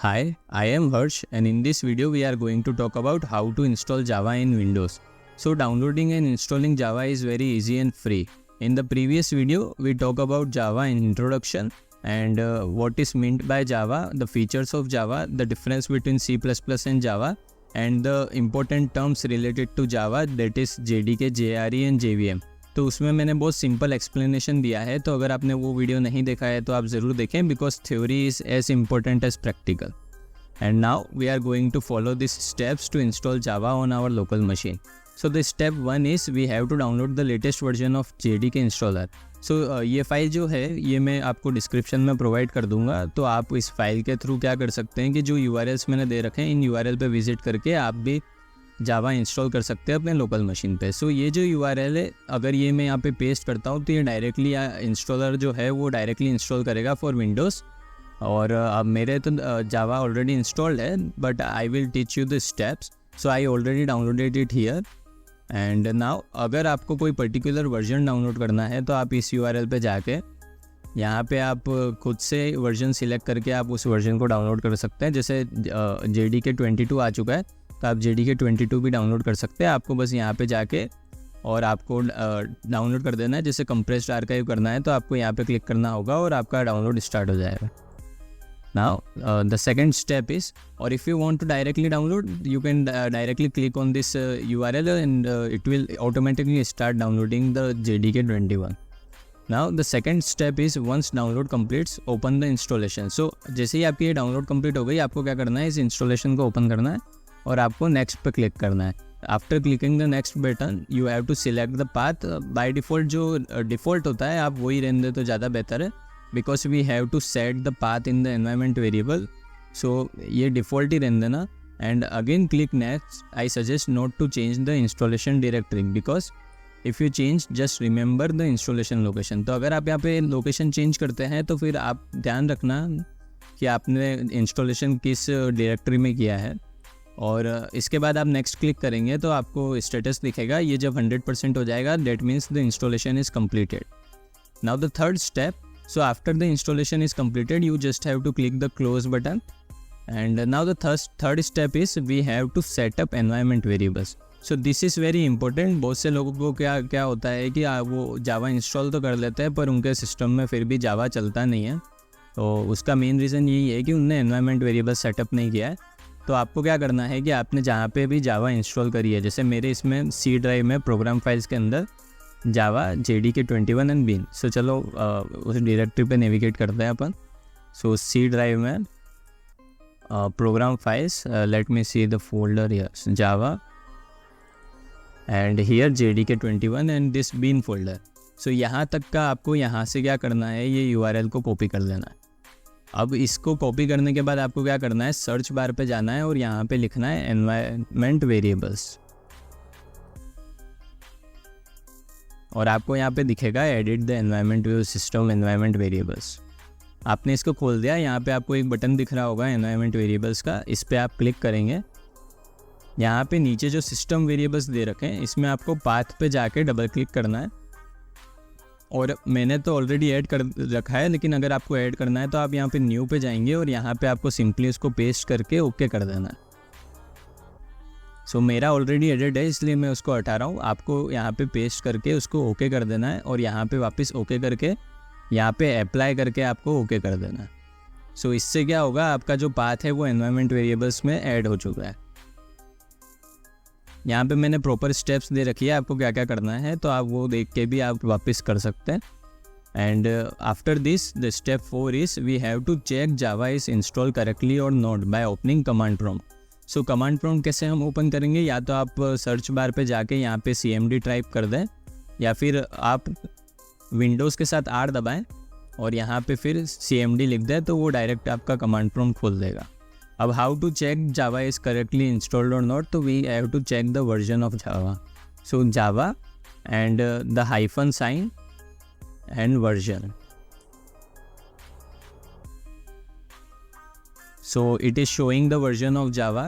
Hi, I am Harsh, and in this video we are going to talk about how to install Java in Windows. So downloading and installing Java is very easy and free. In the previous video we talk about Java in introduction and what is meant by Java, the features of Java, the difference between C++ and Java, and the important terms related to Java, that is JDK, JRE and JVM. तो उसमें मैंने बहुत simple explanation दिया है, तो अगर आपने वो वीडियो नहीं देखा है तो आप ज़रूर देखें, because theory is as important as practical. And now we are going to follow these steps to install Java on our local machine. So the step 1 is we have to download the latest version of JDK installer. So ये file जो है ये मैं आपको description में provide कर दूंगा, तो आप इस फाइल के थ्रू क्या कर सकते हैं कि जो URLs मैंने दे रखे हैं इन URL पे विजिट करके आप भी जावा इंस्टॉल कर सकते हैं अपने लोकल मशीन पे. सो ये जो URL है, अगर ये मैं यहाँ पे पेस्ट करता हूँ तो ये डायरेक्टली इंस्टॉलर जो है वो डायरेक्टली इंस्टॉल करेगा फॉर विंडोज़. और अब मेरे तो जावा ऑलरेडी इंस्टॉल्ड है, but I will teach you the steps. So I already downloaded it here. And now अगर आपको कोई पर्टिकुलर वर्जन डाउनलोड करना है तो आप इस URL पे जाके यहाँ पे आप खुद से वर्जन सिलेक्ट करके आप उस वर्जन को डाउनलोड कर सकते हैं. जैसे JDK 22 आ चुका है तो आप JDK 22 भी डाउनलोड कर सकते हैं. आपको बस यहाँ पे जाके और आपको डाउनलोड कर देना है. जैसे कंप्रेस्ड आर्काइव करना है तो आपको यहाँ पे क्लिक करना होगा और आपका डाउनलोड स्टार्ट हो जाएगा. Now the second step is, or if you want to directly download, you can directly click on this URL and it will automatically start downloading the JDK 21. Now the second step is once download completes, open the installation. So जैसे ही आपकी ये download complete हो गई, आपको क्या करना है, इस इंस्टॉलेशन को ओपन करना है और आपको नेक्स्ट पे क्लिक करना है. After clicking the next button you have to select the path. By default जो डिफ़ॉल्ट होता है आप वही रहने दे तो ज़्यादा बेहतर है, because we have to set the path in the environment variable. So ये डिफ़ॉल्ट ही रहने देना. And again click next. I suggest not to change the installation directory, because if you change just remember the installation location. तो अगर आप यहाँ पे location change करते हैं तो फिर आप ध्यान रखना कि आपने इंस्टॉलेशन किस डायरेक्टरी में किया है. और इसके बाद आप नेक्स्ट क्लिक करेंगे तो आपको स्टेटस दिखेगा. ये जब 100% हो जाएगा, that means the installation is completed. Now the third step. So after the installation is completed, you just have to click the close button. And now the third step is we have to set up environment variables. So this is very important. बहुत से लोगों को क्या होता है कि वो जावा install तो कर लेते हैं पर उनके सिस्टम में फिर भी जावा चलता नहीं है. तो उसका मेन रीज़न यही है कि उनने एनवायरनमेंट वेरिएबल सेटअप नहीं किया है. तो आपको क्या करना है कि आपने जहाँ पे भी जावा इंस्टॉल करी है, जैसे मेरे इसमें C ड्राइव में प्रोग्राम फाइल्स के अंदर Java JDK 21 and bin. So चलो उस डायरेक्टरी पे नेविगेट करते हैं अपन. सो C ड्राइव में program files, let me see the folder here Java and here JDK 21 and this bin folder. So यहाँ तक का आपको यहाँ से क्या करना है, ये URL को कॉपी कर लेना है. अब इसको कॉपी करने के बाद आपको क्या करना है, सर्च बार पे जाना है और यहाँ पे लिखना है एनवायरनमेंट वेरिएबल्स. और आपको यहाँ पे दिखेगा edit the environment system environment variables. आपने इसको खोल दिया. यहाँ पे आपको एक बटन दिख रहा होगा एनवायरनमेंट वेरिएबल्स का. इस पर आप क्लिक करेंगे. यहाँ पे नीचे जो सिस्टम वेरिएबल्स दे रखे हैं इसमें आपको पाथ पे जाके डबल क्लिक करना है. और मैंने तो ऑलरेडी ऐड कर रखा है, लेकिन अगर आपको ऐड करना है तो आप यहाँ पे न्यू पे जाएंगे और यहाँ पे आपको सिंपली उसको पेस्ट करके ओके कर देना है. सो मेरा ऑलरेडी एडिट है इसलिए मैं उसको हटा रहा हूँ. आपको यहाँ पे पेस्ट करके उसको ओके कर देना है और यहाँ पे वापस ओके करके यहाँ पे अप्लाई करके आपको ओके कर देना है. सो इससे क्या होगा, आपका जो पाथ है वो एनवायरनमेंट वेरिएबल्स में ऐड हो चुका है. यहाँ पे मैंने प्रॉपर स्टेप्स दे रखी है आपको क्या क्या करना है, तो आप वो देख के भी आप वापस कर सकते हैं. And after this the step 4 is we have to check Java is install correctly और not by opening command prompt. So command prompt कैसे हम ओपन करेंगे, या तो आप सर्च बार पे जाके यहाँ पे CMD टाइप कर दें, या फिर आप विंडोज़ के साथ R दबाएं और यहाँ पे फिर CMD लिख दें तो वो डायरेक्ट आपका कमांड प्रॉम्प्ट खोल देगा. अब how to check Java is correctly installed or not, तो we have to check the version of Java. So Java and the hyphen sign and version. So it is showing the version of Java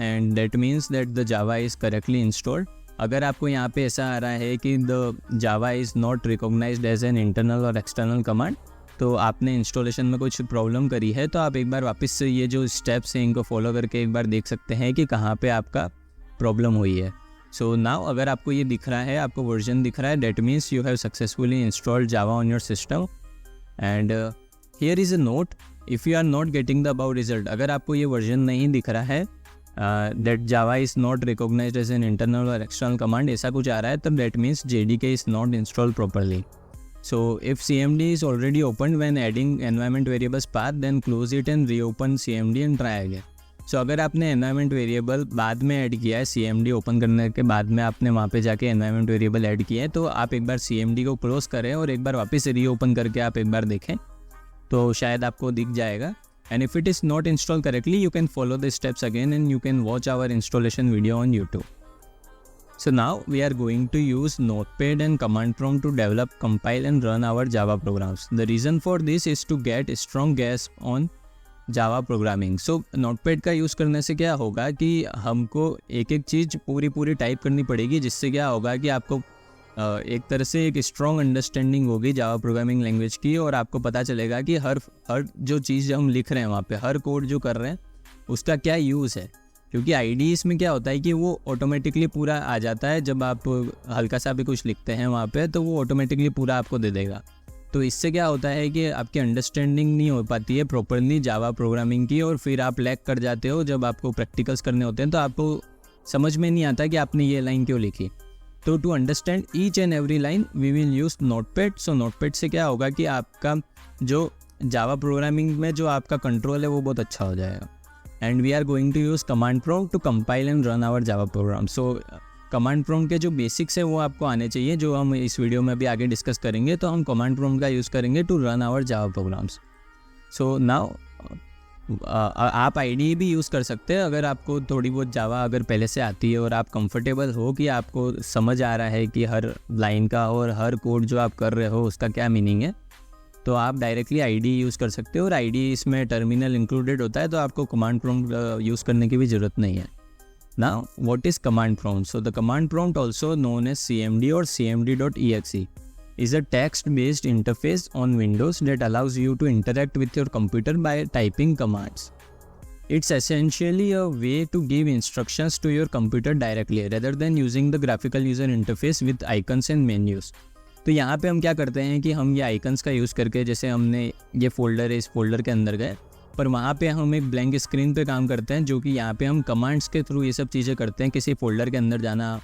and that means that the Java is correctly installed. अगर आपको यहाँ पे ऐसा आ रहा है कि the Java is not recognized as an internal or external command, तो आपने इंस्टॉलेशन में कुछ प्रॉब्लम करी है, तो आप एक बार वापस से ये जो स्टेप्स हैं इनको फॉलो करके एक बार देख सकते हैं कि कहाँ पे आपका प्रॉब्लम हुई है। सो नाउ अगर आपको ये दिख रहा है, आपको वर्जन दिख रहा है, that means you have successfully installed Java on your system. And here is a note, if you are not getting the about result, अगर आपको ये वर्जन नहीं दिख रहा है, that Java is not recognised as an internal or external command, ऐसा कुछ आ रहा है, तब that means JDK is not installed properly. So if CMD is already opened when adding environment variables path, then close it and reopen CMD and try again. So अगर आपने environment variable बाद में ऐड किया है, CMD open करने के बाद में आपने वहाँ पे जाके environment variable ऐड किया है, तो आप एक बार CMD को क्लोज करें और एक बार वापस रीओपन करके आप एक बार देखें तो शायद आपको दिख जाएगा। And if it is not installed correctly, you can follow the steps again and you can watch our installation video on YouTube. So now we are going to use Notepad and command prompt to develop, compile and run our Java programs. The reason for this is to get a strong grasp on Java programming. So Notepad का use करने से क्या होगा कि हमको एक एक चीज़ पूरी टाइप करनी पड़ेगी, जिससे क्या होगा कि आपको एक तरह से एक स्ट्रॉन्ग अंडरस्टैंडिंग होगी जावा प्रोग्रामिंग लैंग्वेज की, और आपको पता चलेगा कि हर जो चीज़ हम लिख रहे हैं वहाँ पे, हर कोड जो कर रहे हैं उसका क्या यूज़ है। क्योंकि IDEs में क्या होता है कि वो ऑटोमेटिकली पूरा आ जाता है, जब आप हल्का सा भी कुछ लिखते हैं वहाँ पे तो वो ऑटोमेटिकली पूरा आपको दे देगा। तो इससे क्या होता है कि आपकी अंडरस्टैंडिंग नहीं हो पाती है प्रॉपरली जावा प्रोग्रामिंग की, और फिर आप लैग कर जाते हो। जब आपको प्रैक्टिकल्स करने होते हैं तो आपको समझ में नहीं आता कि आपने ये लाइन क्यों लिखी। तो to understand each and every line we will use Notepad. So Notepad से क्या होगा कि आपका जो जावा प्रोग्रामिंग में जो आपका कंट्रोल है वो बहुत अच्छा हो जाएगा। And we are going to use command prompt to compile and run our Java program. So command prompt के जो बेसिक्स है वो आपको आने चाहिए, जो हम इस वीडियो में भी आगे डिस्कस करेंगे। तो हम कमांड प्रॉम्प्ट का यूज़ करेंगे to run our Java programs. So now आप IDE भी यूज़ कर सकते हैं अगर आपको थोड़ी बहुत जावा अगर पहले से आती है और आप कंफर्टेबल हो कि आपको समझ आ रहा है कि हर लाइन का और हर कोड जो आप कर रहे हो उसका क्या मीनिंग है, तो आप डायरेक्टली IDE यूज़ कर सकते हो। और IDE इसमें टर्मिनल इंक्लूडेड होता है, तो आपको कमांड प्रॉम्प्ट यूज़ करने की भी ज़रूरत नहीं है। Now what is command prompt? So the command prompt also known as CMD or CMD.exe is a text-based interface on Windows that allows you to interact with your computer by typing commands. It's essentially a way to give instructions to your computer directly rather than using the graphical user interface with icons and menus. तो यहाँ पे हम क्या करते हैं कि हम ये आइकन्स का यूज़ करके, जैसे हमने ये फोल्डर है, इस फोल्डर के अंदर गए, पर वहाँ पे हम एक ब्लैंक स्क्रीन पे काम करते हैं, जो कि यहाँ पे हम कमांड्स के थ्रू ये सब चीज़ें करते हैं। किसी फोल्डर के अंदर जाना,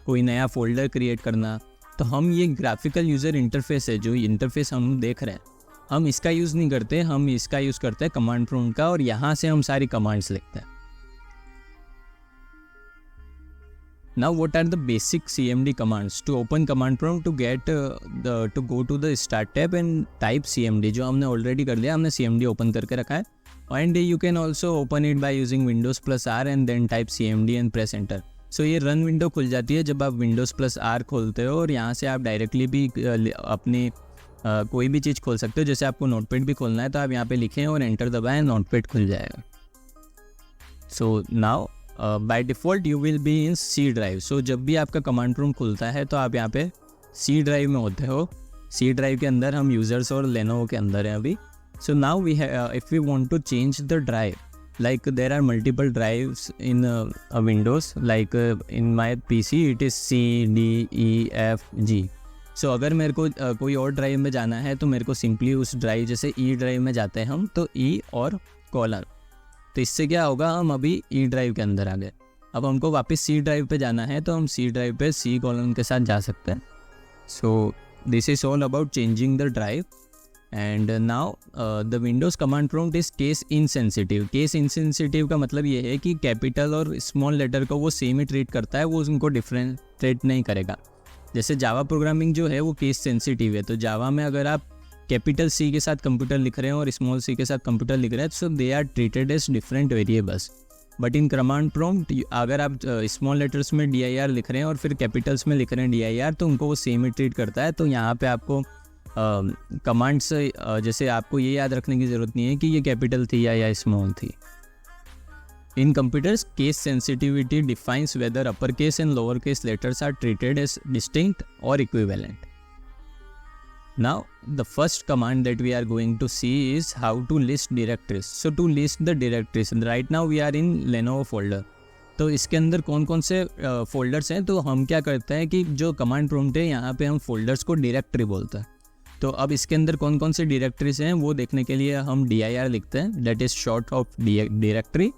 कोई नया फोल्डर क्रिएट करना, तो हम ये ग्राफिकल यूज़र इंटरफेस है, जो इंटरफेस हम देख रहे हैं, हम इसका यूज़ नहीं करते, हम इसका यूज़ करते हैं कमांड प्रॉम्प्ट का, और यहाँ से हम सारी कमांड्स लिखते हैं। Now what are the basic CMD commands? To open command prompt to get to go to the start tab and type CMD, जो हमने ऑलरेडी कर लिया, हमने CMD ओपन करके रखा है। And you can also open it by using Windows + R and then type CMD and press enter. सो ये run window खुल जाती है जब आप Windows + R खोलते हो, और यहाँ से आप डायरेक्टली भी अपनी कोई भी चीज़ खोल सकते हो। जैसे आपको नोटपैड भी खोलना है तो आप यहाँ पे लिखें और एंटर दबाएं, नोटपैड खुल जाएगा। So now by default you will be in C drive. So जब भी आपका कमांड प्रॉम्प्ट खुलता है तो आप यहाँ पे C ड्राइव में होते हो। C ड्राइव के अंदर हम यूज़र्स और लेनोवो के अंदर हैं अभी। So now we if we want to change the drive, like there are multiple drives in a Windows, like in my PC it is C, D, E, F, G. So अगर मेरे को कोई और drive में जाना है तो मेरे को सिंपली उस ड्राइव, जैसे E ड्राइव में जाते हैं हम, तो E और कॉलन, तो इससे क्या होगा, हम अभी E ड्राइव के अंदर आ गए। अब हमको वापस C ड्राइव पे जाना है तो हम C ड्राइव पे C कॉलन के साथ जा सकते हैं। So this is all about changing the drive. And now the Windows command prompt is case insensitive. Case insensitive का मतलब ये है कि कैपिटल और स्मॉल लेटर को वो सेम ही ट्रीट करता है, वो उनको डिफरेंशिएट नहीं करेगा। जैसे जावा प्रोग्रामिंग जो है वो केस सेंसिटिव है, तो जावा में अगर आप कैपिटल C के साथ कंप्यूटर लिख रहे हैं और स्मॉल c के साथ कंप्यूटर लिख रहे हैं, so they are treated as different variables. But in command prompt अगर आप स्मॉल लेटर्स में DIR लिख रहे हैं और फिर कैपिटल्स में लिख रहे हैं DIR, तो उनको वो सेम ही ट्रीट करता है। तो यहाँ पे आपको कमांड्स जैसे आपको ये याद रखने की ज़रूरत नहीं है कि ये कैपिटल थी या स्मॉल थी। In computers case sensitivity defines whether upper case and lower case letters are treated as distinct or equivalent. Now the first command that we are going to see is how to list directories. So to list the directories, right now we are in Lenovo folder. तो इसके अंदर कौन कौन से folders हैं, तो हम क्या करते हैं कि जो कमांड प्रॉम्प्ट है यहाँ पे हम फोल्डर्स को डायरेक्टरी बोलते हैं. तो अब इसके अंदर कौन कौन से डायरेक्टरीज हैं वो देखने के लिए हम dir लिखते हैं, that is short of directory,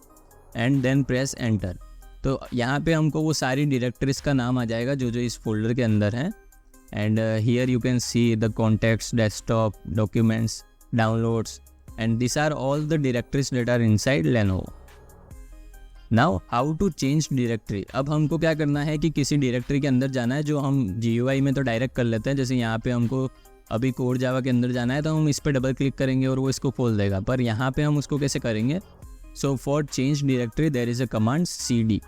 and then press enter. तो यहाँ पे हमको वो सारी डायरेक्टरीज का नाम आ जाएगा जो जो इस फोल्डर के अंदर हैं. And here you can see the contacts, desktop, documents, downloads, and these are all the directories that are inside Lenovo. Now how to change directory. अब हमको क्या करना है कि किसी डायरेक्टरी के अंदर जाना है, जो हम GUI में तो डायरेक्ट कर लेते हैं. जैसे यहाँ पे हमको अभी कोर जावा के अंदर जाना है तो हम इस पर डबल क्लिक करेंगे और वो इसको खोल देगा, पर यहाँ पे हम उसको कैसे करेंगे. So for change directory there is a command CD.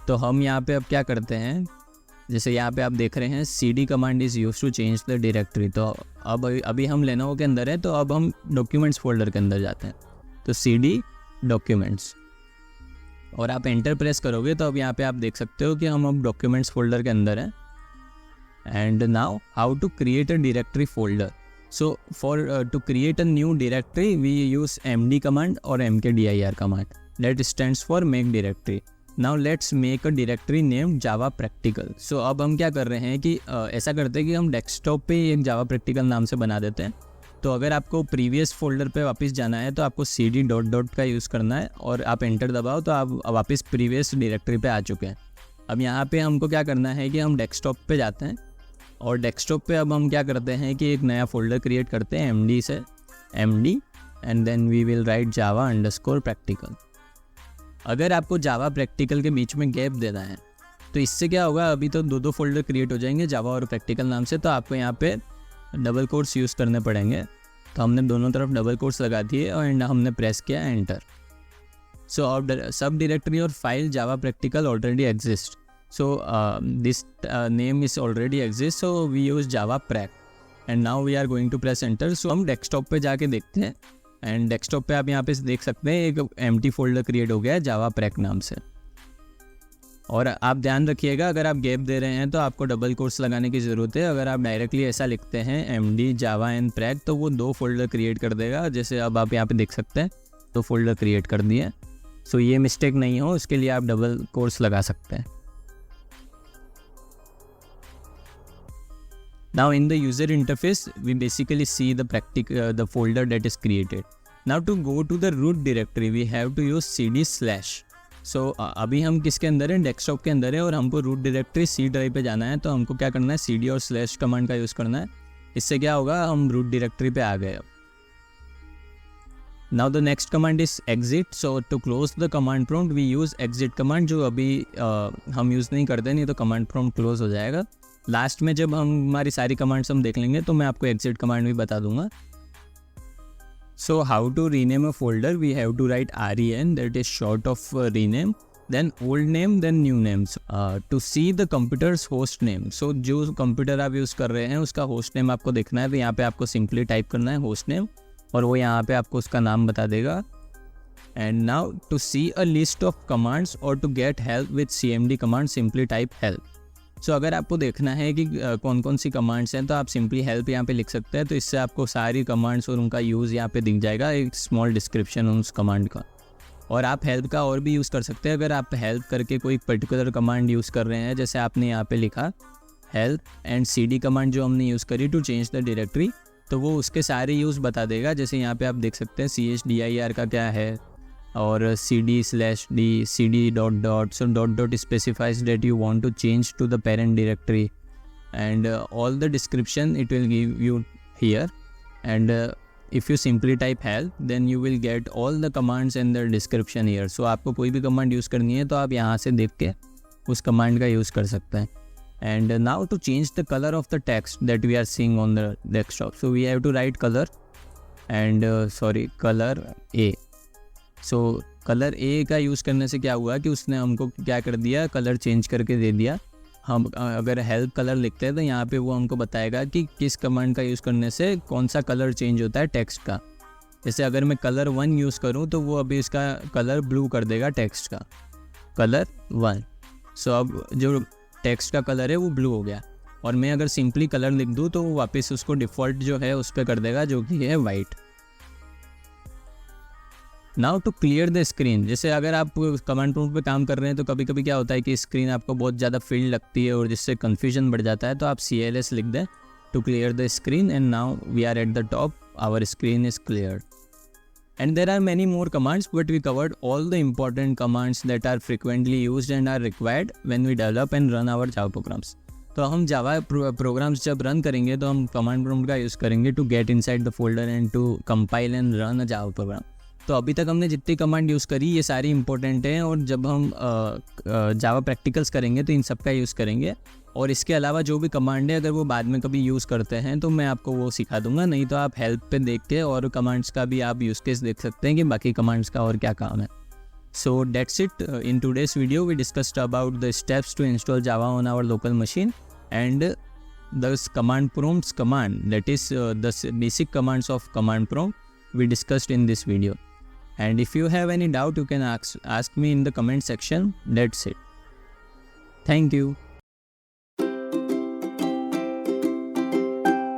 तो हम यहाँ पे अब क्या करते हैं, जैसे यहाँ पे आप देख रहे हैं CD command is use to change the directory. तो अब अभी हम लेनोवो के अंदर है, तो अब हम डॉक्यूमेंट्स फोल्डर के अंदर जाते हैं. तो CD डॉक्यूमेंट्स, और आप एंटर प्रेस करोगे तो अब यहाँ पे आप देख सकते हो कि हम अब डॉक्यूमेंट्स फोल्डर के अंदर हैं. And now how to create a directory folder. So for to create a new directory we use MD command और mkdir command, that stands for make directory. Now let's make a directory name Java practical. So अब हम क्या कर रहे हैं कि ऐसा करते हैं कि हम डेस्कटॉप पे एक जावा प्रैक्टिकल नाम से बना देते हैं. तो अगर आपको प्रीवियस फोल्डर पे वापस जाना है तो आपको CD डॉट का यूज़ करना है और आप एंटर दबाओ तो आप वापस प्रीवियस डायरेक्टरी पे आ चुके हैं. अब यहाँ पे हमको क्या करना है कि हम डेस्कटॉप पे जाते हैं, और डेस्कटॉप पे अब हम क्या करते हैं कि एक नया फोल्डर क्रिएट करते हैं MD से, MD, and then we will write java_practical. अगर आपको जावा प्रैक्टिकल के बीच में गैप देना है तो इससे क्या होगा, अभी तो दो फोल्डर क्रिएट हो जाएंगे जावा और प्रैक्टिकल नाम से, तो आपको यहाँ पे डबल कोट्स यूज़ करने पड़ेंगे. तो हमने दोनों तरफ डबल कोट्स लगा दिए और हमने प्रेस किया एंटर. सो अब सब डायरेक्टरी और file Java practical already exist. So this name is already exist, so we use Java prac, and now we are going to press enter. So हम डेस्कटॉप पे जाके देखते हैं, एंड डेस्कटॉप पे आप यहाँ पे देख सकते हैं एक एम्प्टी फोल्डर क्रिएट हो गया है जावा प्रैक नाम से. और आप ध्यान रखिएगा, अगर आप गैप दे रहे हैं तो आपको डबल कोट्स लगाने की ज़रूरत है. अगर आप डायरेक्टली ऐसा लिखते हैं MD जावा एंड प्रैक तो वो दो फोल्डर क्रिएट कर देगा. जैसे अब आप यहाँ पे देख सकते हैं दो फोल्डर क्रिएट कर दिए. सो ये मिस्टेक नहीं हो उसके लिए आप डबल कोट्स लगा सकते हैं. Now in the user interface we basically see the folder that is created. Now to go to the root directory we have to use CD/. So अभी हम किसके अंदर हैं, डेस्कटॉप के अंदर है, और हमको रूट डायरेक्टरी C ड्राइव पे जाना है. तो हमको क्या करना है, CD और / कमांड का यूज़ करना है. इससे क्या होगा, हम रूट डायरेक्टरी पे आ गए. Now the next command is exit. So to close the command prompt we use exit command, जो अभी हम यूज़ नहीं करते, नहीं तो कमांड प्रॉम्प्ट क्लोज हो जाएगा. लास्ट में जब हम हमारी सारी कमांड्स हम देख लेंगे तो मैं आपको एग्जिट कमांड भी बता दूंगा. So how to rename a folder, we have to write REN, that is short of rename, then old name, then new names. To see the computer's host name. So जो computer आप use कर रहे हैं उसका host name आपको देखना है, तो यहाँ पे आपको सिंपली टाइप करना है होस्ट नेम, और वो यहाँ पे आपको उसका नाम बता देगा. And now to see a list of commands और to get help with CMD command simply type help. So अगर आपको देखना है कि कौन कौन सी कमांड्स हैं तो आप सिंपली हेल्प यहाँ पे लिख सकते हैं. तो इससे आपको सारी कमांड्स और उनका यूज़ यहाँ पे दिख जाएगा, एक स्मॉल डिस्क्रिप्शन उस कमांड का. और आप हेल्प का और भी यूज़ कर सकते हैं. अगर आप हेल्प करके कोई पर्टिकुलर कमांड यूज़ कर रहे हैं, जैसे आपने यहाँ पे लिखा हेल्प एंड CD कमांड जो हमने यूज़ करी टू चेंज द डायरेक्टरी, तो वो उसके सारे यूज़ बता देगा. जैसे यहाँ पे आप देख सकते हैं CHDIR का क्या है, और CD/D, CD dot. So dot specifies that you want to change to the parent directory, and all the description it will give you here. And if you simply type help, then you will get all the commands and the description here. So आपको कोई भी command use करनी है तो आप यहाँ से देख के उस कमांड का यूज़ कर सकते हैं. And now to change the color of the text that we are seeing on the desktop, so we have to write color, and color A. So colour A का यूज़ करने से क्या हुआ कि उसने हमको क्या कर दिया, कलर चेंज करके दे दिया. हम अगर हेल्प कलर लिखते हैं तो यहाँ पे वो हमको बताएगा कि किस कमांड का यूज़ करने से कौन सा कलर चेंज होता है टेक्स्ट का. जैसे अगर मैं कलर 1 यूज़ करूँ तो वो अभी इसका कलर ब्लू कर देगा टेक्स्ट का, कलर 1. सो अब जो टेक्स्ट का कलर है वो ब्लू हो गया. और मैं अगर सिंपली कलर लिख दूँ तो वापस उसको डिफ़ॉल्ट जो है उस पर कर देगा, जो कि है white. Now to clear the screen, जैसे अगर आप कमांड प्रॉम्प्ट पे काम कर रहे हैं तो कभी कभी क्या होता है कि स्क्रीन आपको बहुत ज़्यादा फील्ड लगती है और जिससे कन्फ्यूजन बढ़ जाता है, तो आप CLS लिख दें to clear the screen, and now we are at the top, our screen is clear. And there are many more commands, but we covered all the important commands that are frequently used and are required when we develop and run our Java programs. तो हम Java programs जब run करेंगे तो हम command prompt का use करेंगे to get inside the folder and to compile and run a Java program. तो अभी तक हमने जितनी कमांड यूज़ करी ये सारी इंपॉर्टेंट हैं, और जब हम जावा प्रैक्टिकल्स करेंगे तो इन सब का यूज़ करेंगे। और इसके अलावा जो भी कमांड है अगर वो बाद में कभी यूज़ करते हैं तो मैं आपको वो सिखा दूंगा, नहीं तो आप हेल्प पे देख के और कमांड्स का भी आप यूज़ केस देख सकते हैं कि बाकी कमांड्स का और क्या काम है। So that's it. In today's video we discussed about the steps to install Java on our local machine and the command prompts command, that is the basic commands of command prompt we discussed in this video. And if you have any doubt you can ask me in the comment section. That's it. Thank you.